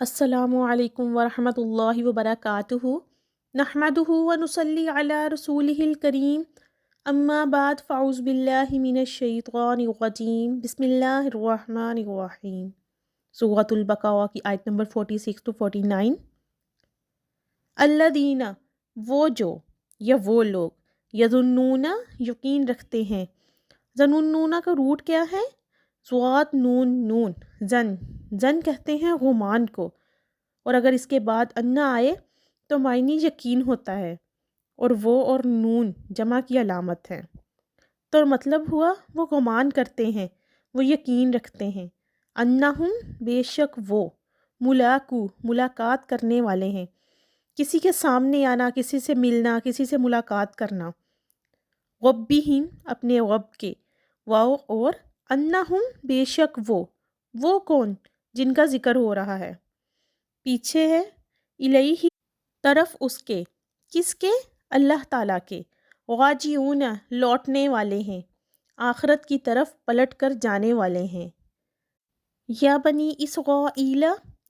السلام علیکم ورحمۃ اللہ وبرکاتہ نحمدہ ونصلی علی رسولہ الکریم اما بعد فاعوذ باللہ من الشیطان الرجیم بسم اللہ الرحمن الرحیم۔ سورۃ البقرہ کی آیت نمبر 46 to 49۔ الذین، وہ جو یا وہ لوگ، یظنون یقین رکھتے ہیں۔ ظنون کا روٹ کیا ہے؟ ضاد نون نون، زن کہتے ہیں گمان کو، اور اگر اس کے بعد ان آئے تو معنی یقین ہوتا ہے، اور وہ اور نون جمع کی علامت ہے، تو مطلب ہوا وہ گمان کرتے ہیں، وہ یقین رکھتے ہیں۔ انہم، بے شک وہ، ملاقات کرنے والے ہیں، کسی کے سامنے آنا، کسی سے ملنا، کسی سے ملاقات کرنا۔ ربہم، اپنے رب کے، واو اور انہم، بے شک وہ کون جن کا ذکر ہو رہا ہے، پیچھے ہے، الیہ، طرف اس کے، کس کے؟ اللہ تعالیٰ کے، راجعون، لوٹنے والے ہیں، آخرت کی طرف پلٹ کر جانے والے ہیں۔ یا بنی اسرائیل،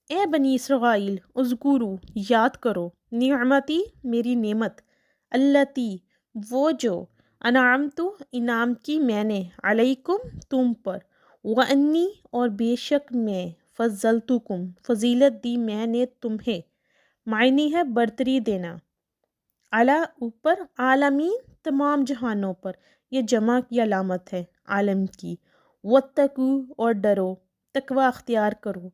اے بنی اسرائیل، اذکروا، یاد کرو، نعمتی، میری نعمت، اللتی، وہ جو، انعمت، انعام کی میں نے، علیکم، تم پر، وانی، اور بے شک میں، فضلتکم، فضیلت دی میں نے تمہیں، معنی ہے برتری دینا، علی، اوپر، عالمین، تمام جہانوں پر، یہ جمع کی علامت ہے، عالم کی۔ واتقوا، اور ڈرو، تقوی اختیار کرو،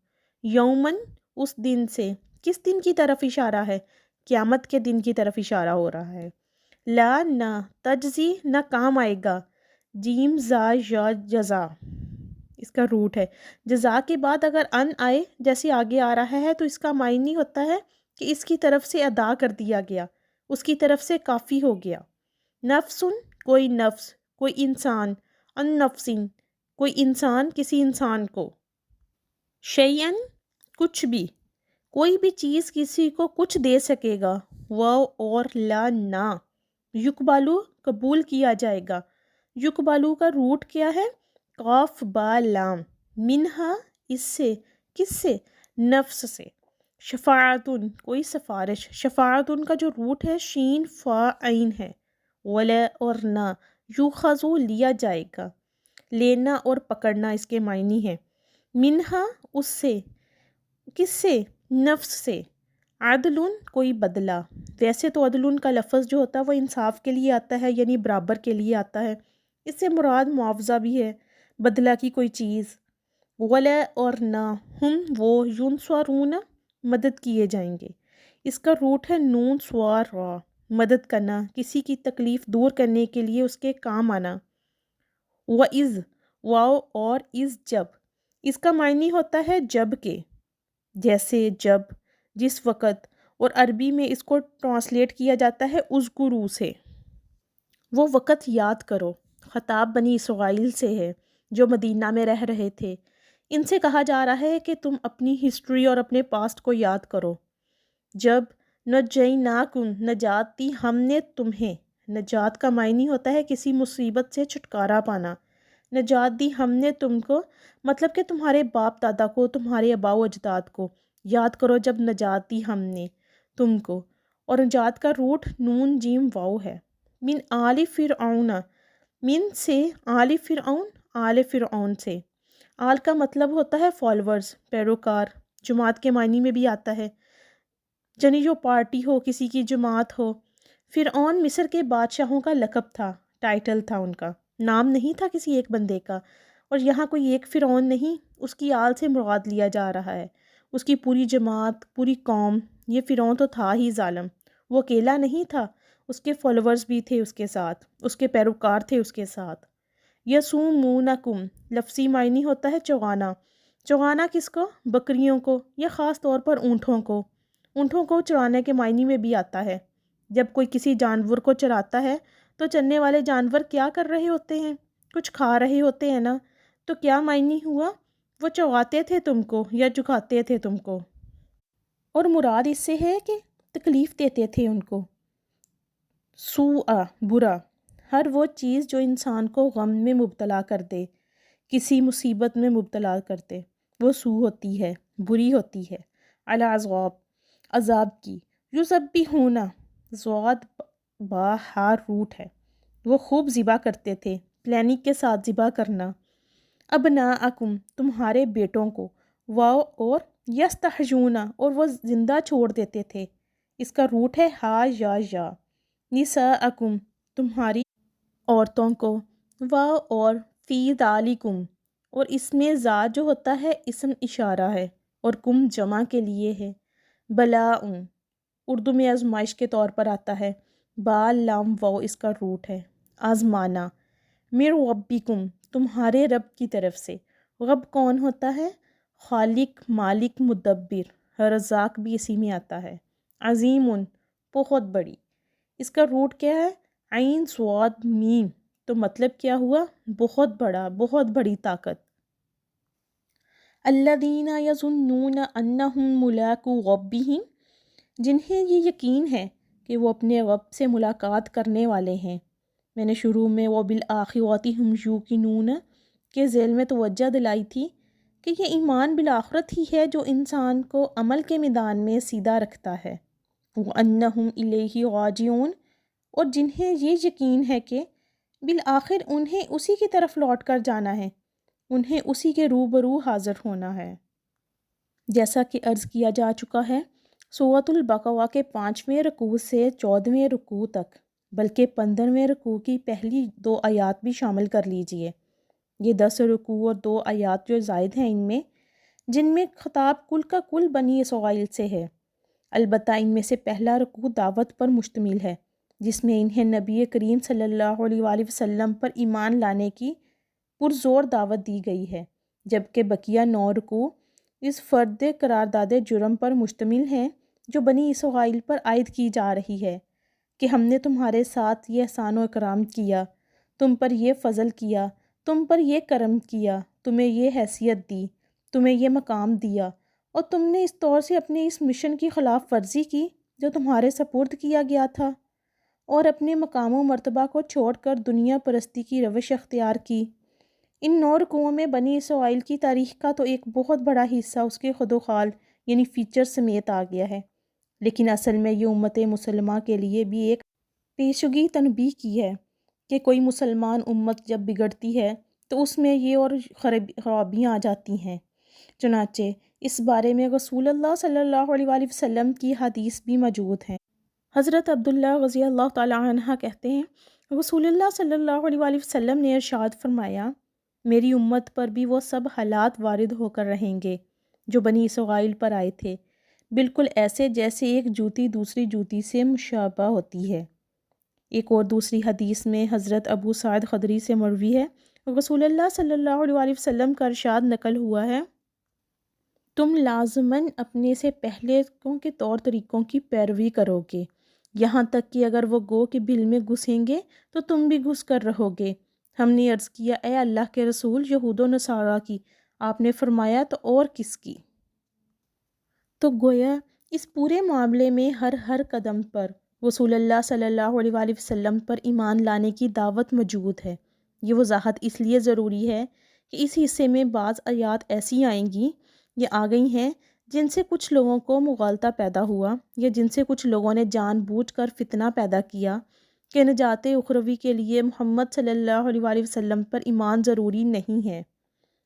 یومن، اس دن سے، کس دن کی طرف اشارہ ہے؟ قیامت کے دن کی طرف اشارہ ہو رہا ہے۔ لا، نہ، تجزی، نہ کام آئے گا، جیم زا یا جزا، اس کا روٹ ہے۔ جزا کے بعد اگر ان آئے جیسے آگے آ رہا ہے تو اس کا معنی ہوتا ہے کہ اس کی طرف سے ادا کر دیا گیا، اس کی طرف سے کافی ہو گیا۔ نفسن، کوئی نفس، کوئی انسان، ان نفسن، کوئی انسان، کسی انسان کو، شیئن، کچھ بھی، کوئی بھی چیز کسی کو کچھ دے سکے گا، وہ اور لا، نہ، یقبالو، قبول کیا جائے گا۔ یقبالو کا روٹ کیا ہے؟ قاف با لام، منہا، اس سے، کس سے؟ نفس سے۔ شفاعتن، کوئی سفارش، شفاعتن کا جو روٹ ہے شین فا عین ہے۔ ولا، اور نہ، یوخذو، لیا جائے گا، لینا اور پکڑنا اس کے معنی ہے۔ منہا، اس سے، کس سے؟ نفس سے۔ عدلن، کوئی بدلہ، ویسے تو عدلن کا لفظ جو ہوتا ہے وہ انصاف کے لیے آتا ہے، یعنی برابر کے لیے آتا ہے، اس سے مراد معاوضہ بھی ہے، بدلہ کی کوئی چیز۔ ولا، اور نہ، ہم، وہ، ینصرون، مدد کیے جائیں گے، اس کا روٹ ہے نون سوار را، مدد کرنا، کسی کی تکلیف دور کرنے کے لیے اس کے کام آنا۔ وَإِذْ، واو اور از، جب، اس کا معنی ہوتا ہے جب کہ، جیسے، جب، جس وقت، اور عربی میں اس کو ٹرانسلیٹ کیا جاتا ہے اذکروا سے، وہ وقت یاد کرو۔ خطاب بنی اسرائیل سے ہے جو مدینہ میں رہ رہے تھے، ان سے کہا جا رہا ہے کہ تم اپنی ہسٹری اور اپنے پاسٹ کو یاد کرو، جب نجیناکم، نجات دی ہم نے تمہیں، نجات کا معنی ہوتا ہے کسی مصیبت سے چھٹکارا پانا، نجات دی ہم نے تم کو، مطلب کہ تمہارے باپ دادا کو، تمہارے آباء و اجداد کو یاد کرو جب نجات دی ہم نے تم کو، اور نجات کا روٹ نون جیم واو ہے۔ من آل فرعون، من سے، آل فرعون، آل فرعون سے، آل کا مطلب ہوتا ہے فالورز، پیروکار، جماعت کے معنی میں بھی آتا ہے، یعنی جو پارٹی ہو، کسی کی جماعت ہو۔ فرعون مصر کے بادشاہوں کا لقب تھا، ٹائٹل تھا ان کا، نام نہیں تھا کسی ایک بندے کا، اور یہاں کوئی ایک فرعون نہیں، اس کی آل سے مراد لیا جا رہا ہے، اس کی پوری جماعت، پوری قوم۔ یہ فرعون تو تھا ہی ظالم، وہ اکیلا نہیں تھا، اس کے فالورز بھی تھے اس کے ساتھ، اس کے پیروکار تھے اس کے ساتھ۔ یسومونکم، لفظی معنی ہوتا ہے چغانا، چغانا کس کو؟ بکریوں کو، یا خاص طور پر اونٹوں کو، اونٹوں کو چرانے کے معنی میں بھی آتا ہے۔ جب کوئی کسی جانور کو چراتا ہے تو چرنے والے جانور کیا کر رہے ہوتے ہیں؟ کچھ کھا رہے ہوتے ہیں نا، تو کیا معنی ہوا؟ وہ چغاتے تھے تم کو یا چکھاتے تھے تم کو، اور مراد اس سے ہے کہ تکلیف دیتے تھے ان کو۔ سوء، برا، ہر وہ چیز جو انسان کو غم میں مبتلا کر دے، کسی مصیبت میں مبتلا کر دے، وہ سوء ہوتی ہے، بری ہوتی ہے۔ علی عذاب، عذاب کی، یذبحون، ضاد با ہار روٹ ہے، وہ خوب ذبح کرتے تھے، پلاننگ کے ساتھ ذبح کرنا، ابناءکم تمہارے بیٹوں کو، واو اور یستحیون اور وہ زندہ چھوڑ دیتے تھے، اس کا روٹ ہے ہا یا، نساءکم تمہاری عورتوں کو، واو اور فی ذالکم اور اس میں ذا جو ہوتا ہے اسم اشارہ ہے اور کم جمع کے لیے ہے، بلاء اردو میں آزمائش کے طور پر آتا ہے، با لام واو اس کا روٹ ہے، آزمانا، من ربکم تمہارے رب کی طرف سے، رب کون ہوتا ہے؟ خالق، مالک، مدبر، رزاق بھی اسی میں آتا ہے، عظیم بہت بڑی، اس کا روٹ کیا ہے؟ عین صاد میم، تو مطلب کیا ہوا؟ بہت بڑا، بہت بڑی طاقت، الذین یظنون انہم ملاقو ربہم جنہیں یہ یقین ہے کہ وہ اپنے رب سے ملاقات کرنے والے ہیں۔ میں نے شروع میں وبالآخرۃ ھم یوقنون کے ذیل میں توجہ دلائی تھی کہ یہ ایمان بالآخرت ہی ہے جو انسان کو عمل کے میدان میں سیدھا رکھتا ہے، وَأَنَّهُمْ إِلَيْهِ راجعون اور جنہیں یہ یقین ہے کہ بالآخر انہیں اسی کی طرف لوٹ کر جانا ہے، انہیں اسی کے روبرو حاضر ہونا ہے۔ جیسا کہ عرض کیا جا چکا ہے، سورۃ البقرہ کے 5ویں رکوع سے 14ویں رکوع تک، بلکہ 15ویں رکوع کی پہلی 2 آیات بھی شامل کر لیجئے، یہ 10 رکوع اور 2 آیات جو زائد ہیں ان میں، جن میں خطاب کل کا کل بنی اسرائیل سے ہے، البتہ ان میں سے پہلا رکوع دعوت پر مشتمل ہے، جس میں انہیں نبی کریم صلی اللہ علیہ وآلہ وسلم پر ایمان لانے کی پرزور دعوت دی گئی ہے، جبکہ بقیہ 9 رکوع اس فرد قرارداد جرم پر مشتمل ہیں جو بنی اسرائیل پر عائد کی جا رہی ہے کہ ہم نے تمہارے ساتھ یہ احسان و اکرام کیا، تم پر یہ فضل کیا، تم پر یہ کرم کیا، تمہیں یہ حیثیت دی، تمہیں یہ مقام دیا، اور تم نے اس طور سے اپنے اس مشن کی خلاف ورزی کی جو تمہارے سپرد کیا گیا تھا، اور اپنے مقام و مرتبہ کو چھوڑ کر دنیا پرستی کی روش اختیار کی۔ ان 9 رکوعوں میں بنی اسرائیل کی تاریخ کا تو ایک بہت بڑا حصہ اس کے خود و خال یعنی فیچر سمیت آ گیا ہے، لیکن اصل میں یہ امت مسلمہ کے لیے بھی ایک پیشگی تنبیہ کی ہے کہ کوئی مسلمان امت جب بگڑتی ہے تو اس میں یہ اور خرابیاں آ جاتی ہیں۔ چنانچہ اس بارے میں رسول اللہ صلی اللہ علیہ وآلہ وسلم کی حدیث بھی موجود ہیں۔ حضرت عبداللہ رضی اللہ تعالیٰ عنہ کہتے ہیں، رسول اللہ صلی اللہ علیہ وآلہ وسلم نے ارشاد فرمایا، میری امت پر بھی وہ سب حالات وارد ہو کر رہیں گے جو بنی اسرائیل پر آئے تھے، بالکل ایسے جیسے ایک جوتی دوسری جوتی سے مشابہ ہوتی ہے۔ ایک اور دوسری حدیث میں حضرت ابو سعید خدری سے مروی ہے، رسول اللہ صلی اللہ علیہ وآلہ وسلم کا ارشاد نقل ہوا ہے، تم لازماً اپنے سے پہلے کے طور طریقوں کی پیروی کرو گے، یہاں تک کہ اگر وہ گو کے بل میں گھسیں گے تو تم بھی گھس کر رہو گے۔ ہم نے عرض کیا، اے اللہ کے رسول، یہود و نصارہ کی؟ آپ نے فرمایا تو اور کس کی؟ تو گویا اس پورے معاملے میں ہر قدم پر رسول اللہ صلی اللہ علیہ وآلہ وسلم پر ایمان لانے کی دعوت موجود ہے۔ یہ وضاحت اس لیے ضروری ہے کہ اس حصے میں بعض آیات ایسی آئیں گی یا آ گئی ہیں جن سے کچھ لوگوں کو مغالطہ پیدا ہوا یا جن سے کچھ لوگوں نے جان بوجھ کر فتنہ پیدا کیا کہ نجات اخروی کے لیے محمد صلی اللہ علیہ وآلہ وسلم پر ایمان ضروری نہیں ہے۔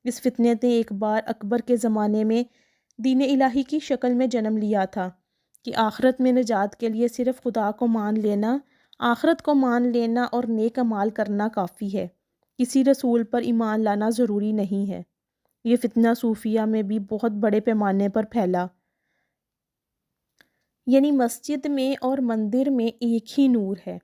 اس فتنے نے ایک بار اکبر کے زمانے میں دین الہی کی شکل میں جنم لیا تھا کہ آخرت میں نجات کے لیے صرف خدا کو مان لینا، آخرت کو مان لینا اور نیک اعمال کرنا کافی ہے، کسی رسول پر ایمان لانا ضروری نہیں ہے۔ یہ فتنہ صوفیہ میں بھی بہت بڑے پیمانے پر پھیلا، یعنی مسجد میں اور مندر میں ایک ہی نور ہے،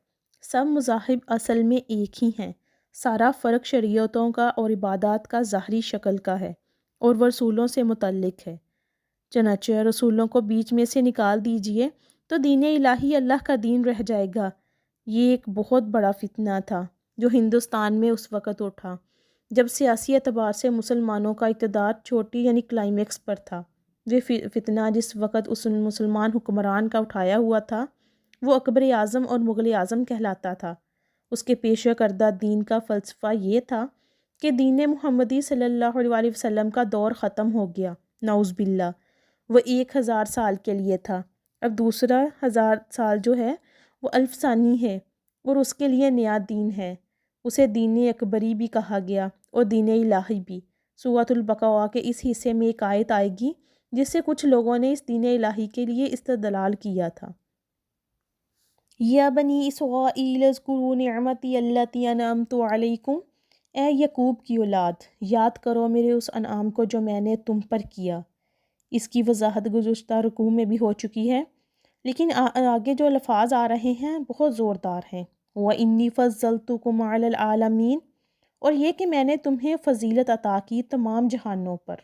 سب مذاہب اصل میں ایک ہی ہیں، سارا فرق شریعتوں کا اور عبادات کا ظاہری شکل کا ہے اور وہ رسولوں سے متعلق ہے۔ چنانچہ رسولوں کو بیچ میں سے نکال دیجئے تو دین الہی اللہ کا دین رہ جائے گا۔ یہ ایک بہت بڑا فتنہ تھا جو ہندوستان میں اس وقت اٹھا جب سیاسی اعتبار سے مسلمانوں کا اقتدار چھوٹی یعنی کلائمیکس پر تھا۔ یہ فتنہ جس وقت اس مسلمان حکمران کا اٹھایا ہوا تھا وہ اکبر اعظم اور مغل اعظم کہلاتا تھا۔ اس کے پیشہ کردہ دین کا فلسفہ یہ تھا کہ دین محمدی صلی اللہ علیہ وآلہ وسلم کا دور ختم ہو گیا، نعوذ باللہ، وہ 1000 سال کے لیے تھا، اب دوسرا 1000 سال جو ہے وہ 1000 ثانی ہے، اور اس کے لیے نیا دین ہے۔ اسے دین اکبری بھی کہا گیا اور دین الہی بھی۔ سورۃ البقرہ کے اس حصے میں ایک آیت آئے گی جس سے کچھ لوگوں نے اس دین الہی کے لیے استدلال کیا تھا۔ یا بنی اسرائیل اذکروا نعمتی التی انعمت علیکم، اے یعقوب کی اولاد، یاد کرو میرے اس انعام کو جو میں نے تم پر کیا۔ اس کی وضاحت گزشتہ رکوع میں بھی ہو چکی ہے، لیکن آگے جو الفاظ آ رہے ہیں بہت زوردار ہیں۔ وَإِنِّي فَضَّلْتُكُمْ عَلَى الْعَالَمِينَ، اور یہ کہ میں نے تمہیں فضیلت عطا کی تمام جہانوں پر۔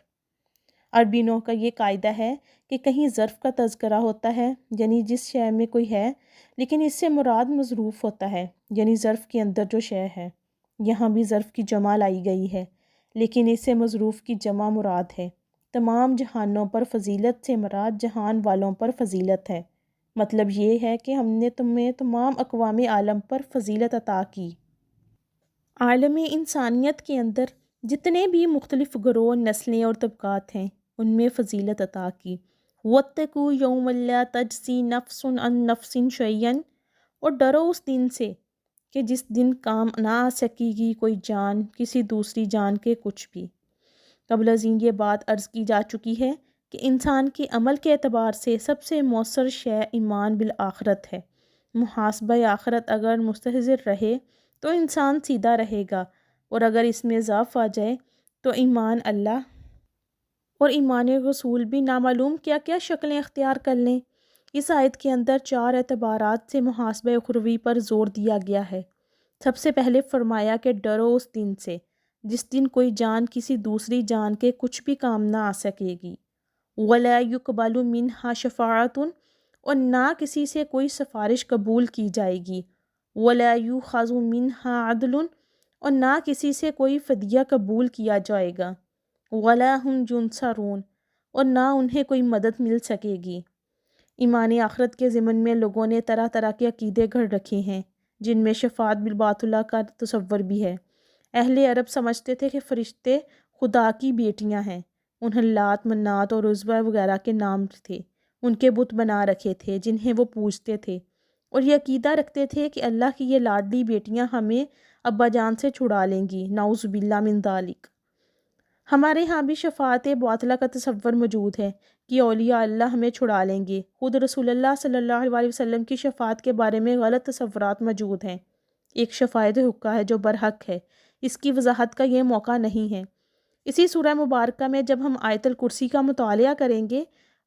عربینوں کا یہ قاعدہ ہے کہ کہیں ظرف کا تذکرہ ہوتا ہے یعنی جس شے میں کوئی ہے، لیکن اس سے مراد مظروف ہوتا ہے یعنی ظرف کے اندر جو شے ہے۔ یہاں بھی ظرف کی جمع لائی گئی ہے، لیکن اس سے مظروف کی جمع مراد ہے۔ تمام جہانوں پر فضیلت سے مراد جہان والوں پر فضیلت ہے، مطلب یہ ہے کہ ہم نے تمہیں تمام اقوام عالم پر فضیلت عطا کی۔ عالم انسانیت کے اندر جتنے بھی مختلف گروہ، نسلیں اور طبقات ہیں ان میں فضیلت عطا کی۔ وَاتَّقُوا يَوْمًا لَا تَجْزِي نَفْسٌ عَن نَفْسٍ شَيْئًا، اور ڈرو اس دن سے کہ جس دن کام نہ آ سکے گی کوئی جان کسی دوسری جان کے کچھ بھی۔ قبل ازیں یہ بات عرض کی جا چکی ہے کہ انسان کے عمل کے اعتبار سے سب سے مؤثر شے ایمان بالآخرت ہے۔ محاسبہ آخرت اگر مستحضر رہے تو انسان سیدھا رہے گا، اور اگر اس میں ضعف آ جائے تو ایمان اللہ اور ایمان رسول بھی نامعلوم کیا کیا شکلیں اختیار کر لیں۔ اس آیت کے اندر 4 اعتبارات سے محاسبہ اخروی پر زور دیا گیا ہے۔ سب سے پہلے فرمایا کہ ڈرو اس دن سے جس دن کوئی جان کسی دوسری جان کے کچھ بھی کام نہ آ سکے گی۔ وَلَا يُقْبَلُ مِنْهَا شَفَاعَةٌ، اور نہ کسی سے کوئی سفارش قبول کی جائے گی۔ وَلَا يُؤْخَذُ مِنْهَا عَدْلٌ، اور نہ کسی سے کوئی فدیہ قبول کیا جائے گا۔ وَلَا هُمْ يُنصَرُونَ، اور نہ انہیں کوئی مدد مل سکے گی۔ ایمان آخرت کے ضمن میں لوگوں نے طرح طرح کے عقیدے گھڑ رکھے ہیں، جن میں شفاعت بالباطلہ کا تصور بھی ہے۔ اہل عرب سمجھتے تھے کہ فرشتے خدا کی بیٹیاں ہیں، انہیں لات، منات اور عزیٰ وغیرہ کے نام تھے، ان کے بت بنا رکھے تھے جنہیں وہ پوجتے تھے، اور یہ عقیدہ رکھتے تھے کہ اللہ کی یہ لاڈلی بیٹیاں ہمیں ابا جان سے چھڑا لیں گی، نعوذ باللہ من ذالک۔ ہمارے ہاں بھی شفاعت باطلہ کا تصور موجود ہے کہ اولیاء اللہ ہمیں چھڑا لیں گے۔ خود رسول اللہ صلی اللہ علیہ وسلم کی شفاعت کے بارے میں غلط تصورات موجود ہیں۔ ایک شفاعت حقہ ہے جو برحق ہے، اس کی وضاحت کا یہ موقع نہیں ہے۔ اسی سورہ مبارکہ میں جب ہم آیت الکرسی کا مطالعہ کریں گے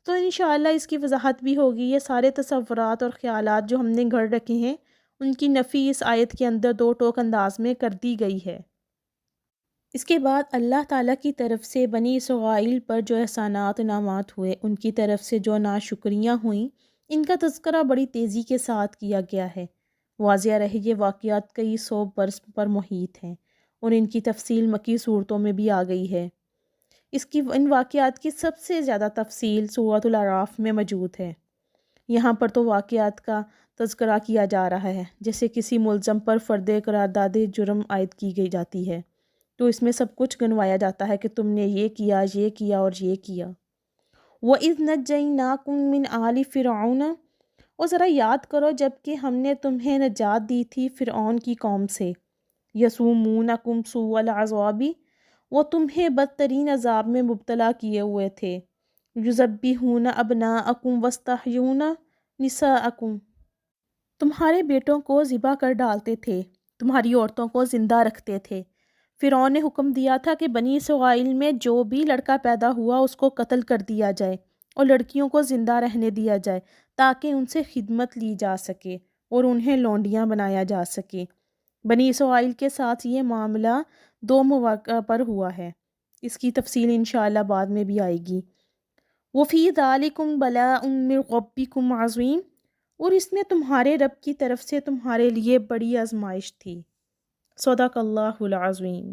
تو انشاءاللہ اس کی وضاحت بھی ہوگی۔ یہ سارے تصورات اور خیالات جو ہم نے گھڑ رکھے ہیں ان کی نفی اس آیت کے اندر 2 ٹوک انداز میں کر دی گئی ہے۔ اس کے بعد اللہ تعالیٰ کی طرف سے بنی اسرائیل پر جو احسانات انعامات ہوئے، ان کی طرف سے جو ناشکریاں ہوئیں، ان کا تذکرہ بڑی تیزی کے ساتھ کیا گیا ہے۔ واضح رہے یہ واقعات کئی 100 برس پر محیط ہیں اور ان کی تفصیل مکی صورتوں میں بھی آ گئی ہے۔ ان واقعات کی سب سے زیادہ تفصیل سورۃ الاعراف میں موجود ہے۔ یہاں پر تو واقعات کا تذکرہ کیا جا رہا ہے جیسے کسی ملزم پر فرد قرارداد جرم عائد کی گئی جاتی ہے، تو اس میں سب کچھ گنوایا جاتا ہے کہ تم نے یہ کیا اور یہ کیا۔ وَإِذْ نَجَّيْنَاكُم مِّنْ آلِ فِرْعَوْنَ، اور ذرا یاد کرو جب کہ ہم نے تمہیں نجات دی تھی فرعون کی قوم سے۔ يَسُومُونَكُمْ سُوءَ الْعَذَابِ، وہ تمہیں بدترین عذاب میں مبتلا کیے ہوئے تھے۔ يُذَبِّحُونَ أَبْنَاءَكُمْ وَيَسْتَحْيُونَ نِسَاءَكُمْ، تمہارے بیٹوں کو ذبح کر ڈالتے تھے، تمہاری عورتوں کو زندہ رکھتے تھے۔ فرعون نے حکم دیا تھا کہ بنی اسرائیل میں جو بھی لڑکا پیدا ہوا اس کو قتل کر دیا جائے اور لڑکیوں کو زندہ رہنے دیا جائے تاکہ ان سے خدمت لی جا سکے اور انہیں لونڈیاں بنایا جا سکے۔ بنی اسرائیل کے ساتھ یہ معاملہ 2 مواقع پر ہوا ہے، اس کی تفصیل انشاءاللہ بعد میں بھی آئے گی۔ وَفِي ذَلِكُمْ بَلَاءٌ مِّن رَبِّكُمْ عَظِيمٌ، اور اس میں تمہارے رب کی طرف سے تمہارے لیے بڑی آزمائش تھی۔ صدق اللہ العظیم۔